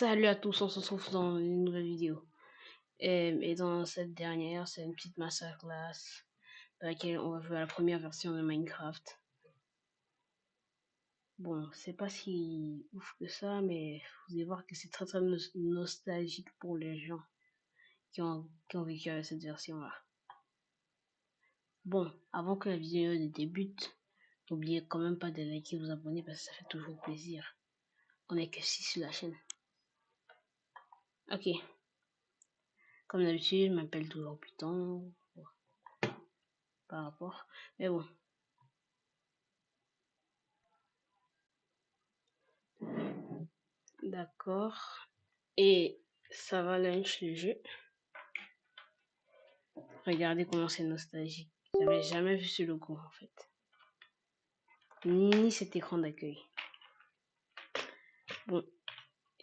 Salut à tous, on se retrouve dans une nouvelle vidéo. Et dans cette dernière, c'est une petite masterclass dans laquelle on va jouer à la première version de Minecraft. Bon, c'est pas si ouf que ça, mais vous allez voir que c'est très nostalgique pour les gens qui ont vécu avec cette version-là. Bon, avant que la vidéo ne débute, n'oubliez quand même pas de liker et vous abonner parce que ça fait toujours plaisir. On est que 6 sur la chaîne. Ok. Comme d'habitude, je m'appelle toujours Python. Par rapport. Mais bon. D'accord. Et ça va lunch le jeu. Regardez comment c'est nostalgique. J'avais jamais vu ce logo en fait. Ni cet écran d'accueil. Bon.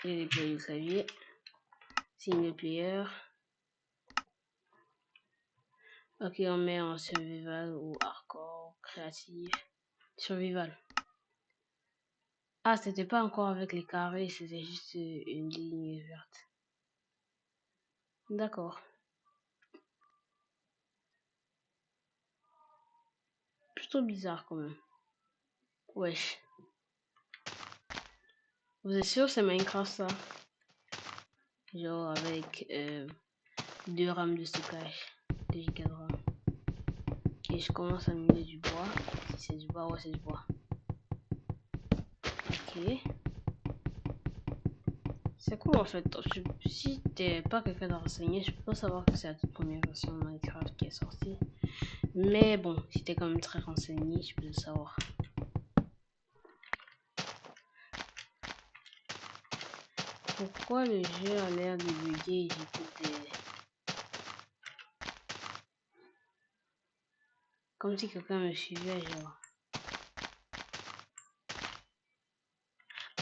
Et les player au clavier. Single player. Ok, on met en survival ou hardcore, créatif. Survival. Ah, c'était pas encore avec les carrés, c'était juste une ligne verte. D'accord. Plutôt bizarre quand même. Wesh. Vous êtes sûr c'est Minecraft ça? Genre avec 2 rames de stockage. 2 gigas de RAM. Ok, je commence à mimer du bois. Si c'est du bois, ouais c'est du bois. Ok. C'est cool en fait. Si t'es pas quelqu'un de renseigné, je peux pas savoir que c'est la toute première version de Minecraft qui est sortie. Mais bon, si t'es quand même très renseigné, je peux le savoir. Pourquoi le jeu a l'air de bugger? J'écoute des... Comme si quelqu'un me suivait, genre.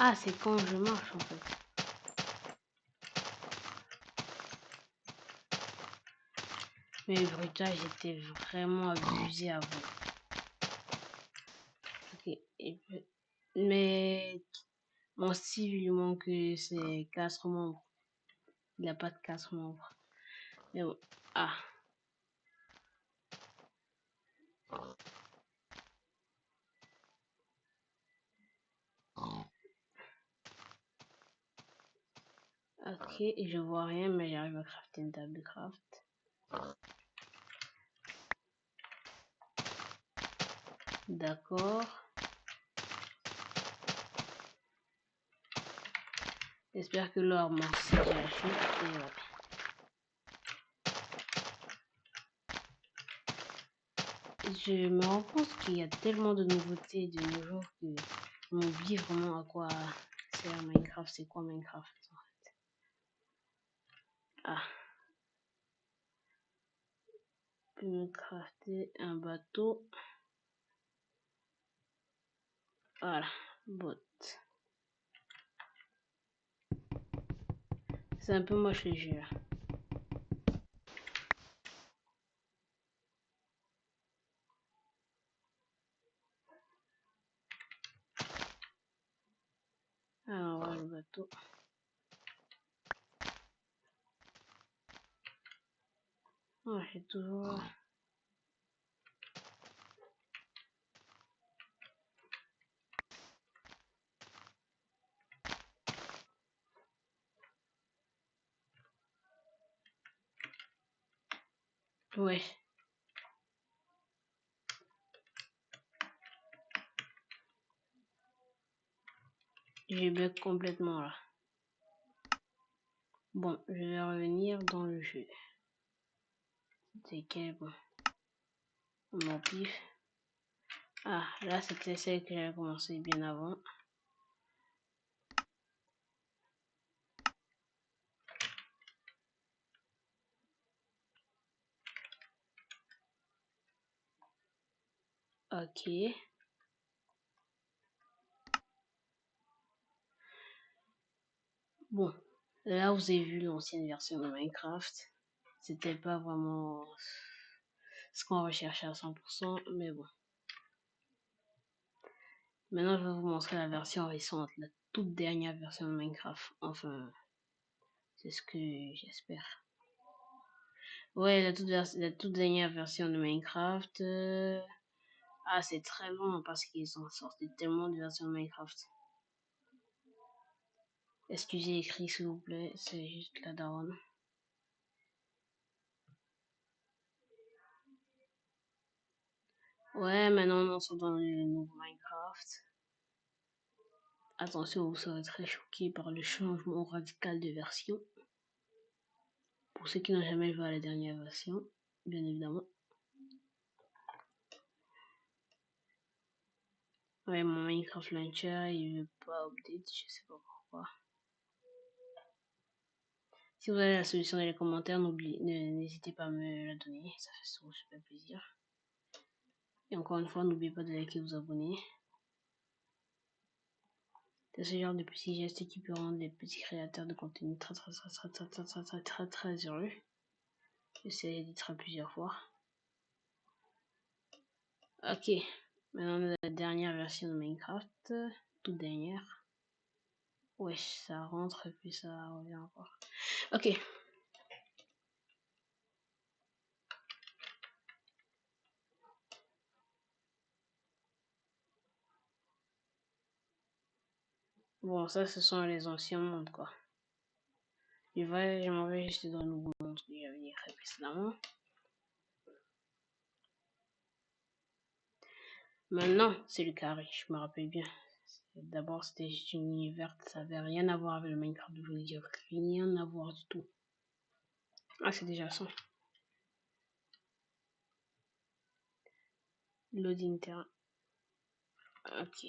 Ah, c'est quand je marche en fait. Mais le bruitage était vraiment abusé avant. Ok. Mais mon style lui manque ses 4 membres. Il n'a pas de 4 membres. Mais bon. Ah. Ok, je vois rien, mais j'arrive à crafter une table de craft. D'accord. J'espère que l'or marche à la chute. Et ouais. Je me rends compte qu'il y a tellement de nouveautés de nos jours que on oublie vraiment à quoi sert Minecraft. C'est quoi Minecraft en fait? Ah. Je peux me crafter un bateau. Voilà. Bot. C'est un peu moche le jeu. Alors voilà le bateau. Oh, j'ai toujours... Ouais. J'ai bug complètement là. Bon, je vais revenir dans le jeu. C'est quel bon. Mon pif. Ah, là c'était celle que j'avais commencé bien avant. Ok. Bon, là vous avez vu l'ancienne version de Minecraft. C'était pas vraiment ce qu'on recherchait à 100%, mais bon. Maintenant je vais vous montrer la version récente, la toute dernière version de Minecraft. Enfin, C'est ce que j'espère. Ouais, la toute dernière version de Minecraft. Ah, c'est très long parce qu'ils ont sorti tellement de versions de Minecraft. Excusez écrit s'il vous plaît, c'est juste la daronne. Ouais, maintenant on sort dans le nouveau Minecraft. Attention, vous serez très choqués par le changement radical de version. Pour ceux qui n'ont jamais joué à la dernière version, bien évidemment. Ouais, mon Minecraft Launcher, il veut pas update, je sais pas pourquoi. Si vous avez la solution dans les commentaires, n'hésitez pas à me la donner, ça fait super plaisir. Et encore une fois, n'oubliez pas de liker et vous abonner. C'est ce genre de petits gestes qui peut rendre les petits créateurs de contenu très heureux. J'essaie d'y être plusieurs fois. Ok, maintenant la dernière version de Minecraft, toute dernière. Wesh, ça rentre et puis ça revient encore. Ok. Bon, ça, ce sont les anciens mondes, quoi. Je m'en vais juste dans le nouveau monde que j'avais créé précédemment. Maintenant, c'est le carré, je me rappelle bien. D'abord, c'était juste un univers, ça avait rien à voir avec le Minecraft d'aujourd'hui, rien à voir du tout. Ah, c'est déjà ça. Loading terrain. Ok.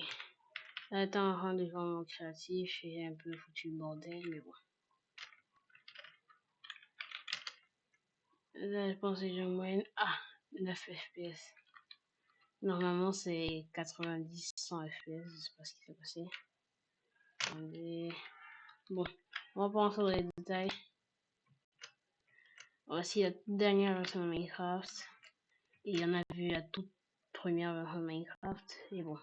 Attends, avant de voir mon créatif, et un peu foutu le bordel, mais bon. Là, je pense que j'ai une moyenne. Ah, 9 FPS. Normalement, c'est 90-100 FPS, je sais pas ce qui s'est passé. Attendez. Bon, on va pas rentrer dans les détails. Voici la toute dernière version de Minecraft. Et on a vu la toute première version de Minecraft. Et bon,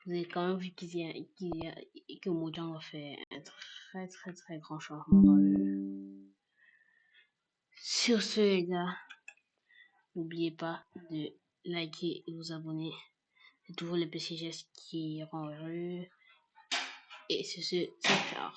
vous avez quand même vu que Mojang a fait un très grand changement dans le jeu. Sur ce, les gars, n'oubliez pas de liker et vous abonner. C'est toujours les petits gestes qui rendent heureux. Et sur ce, ciao.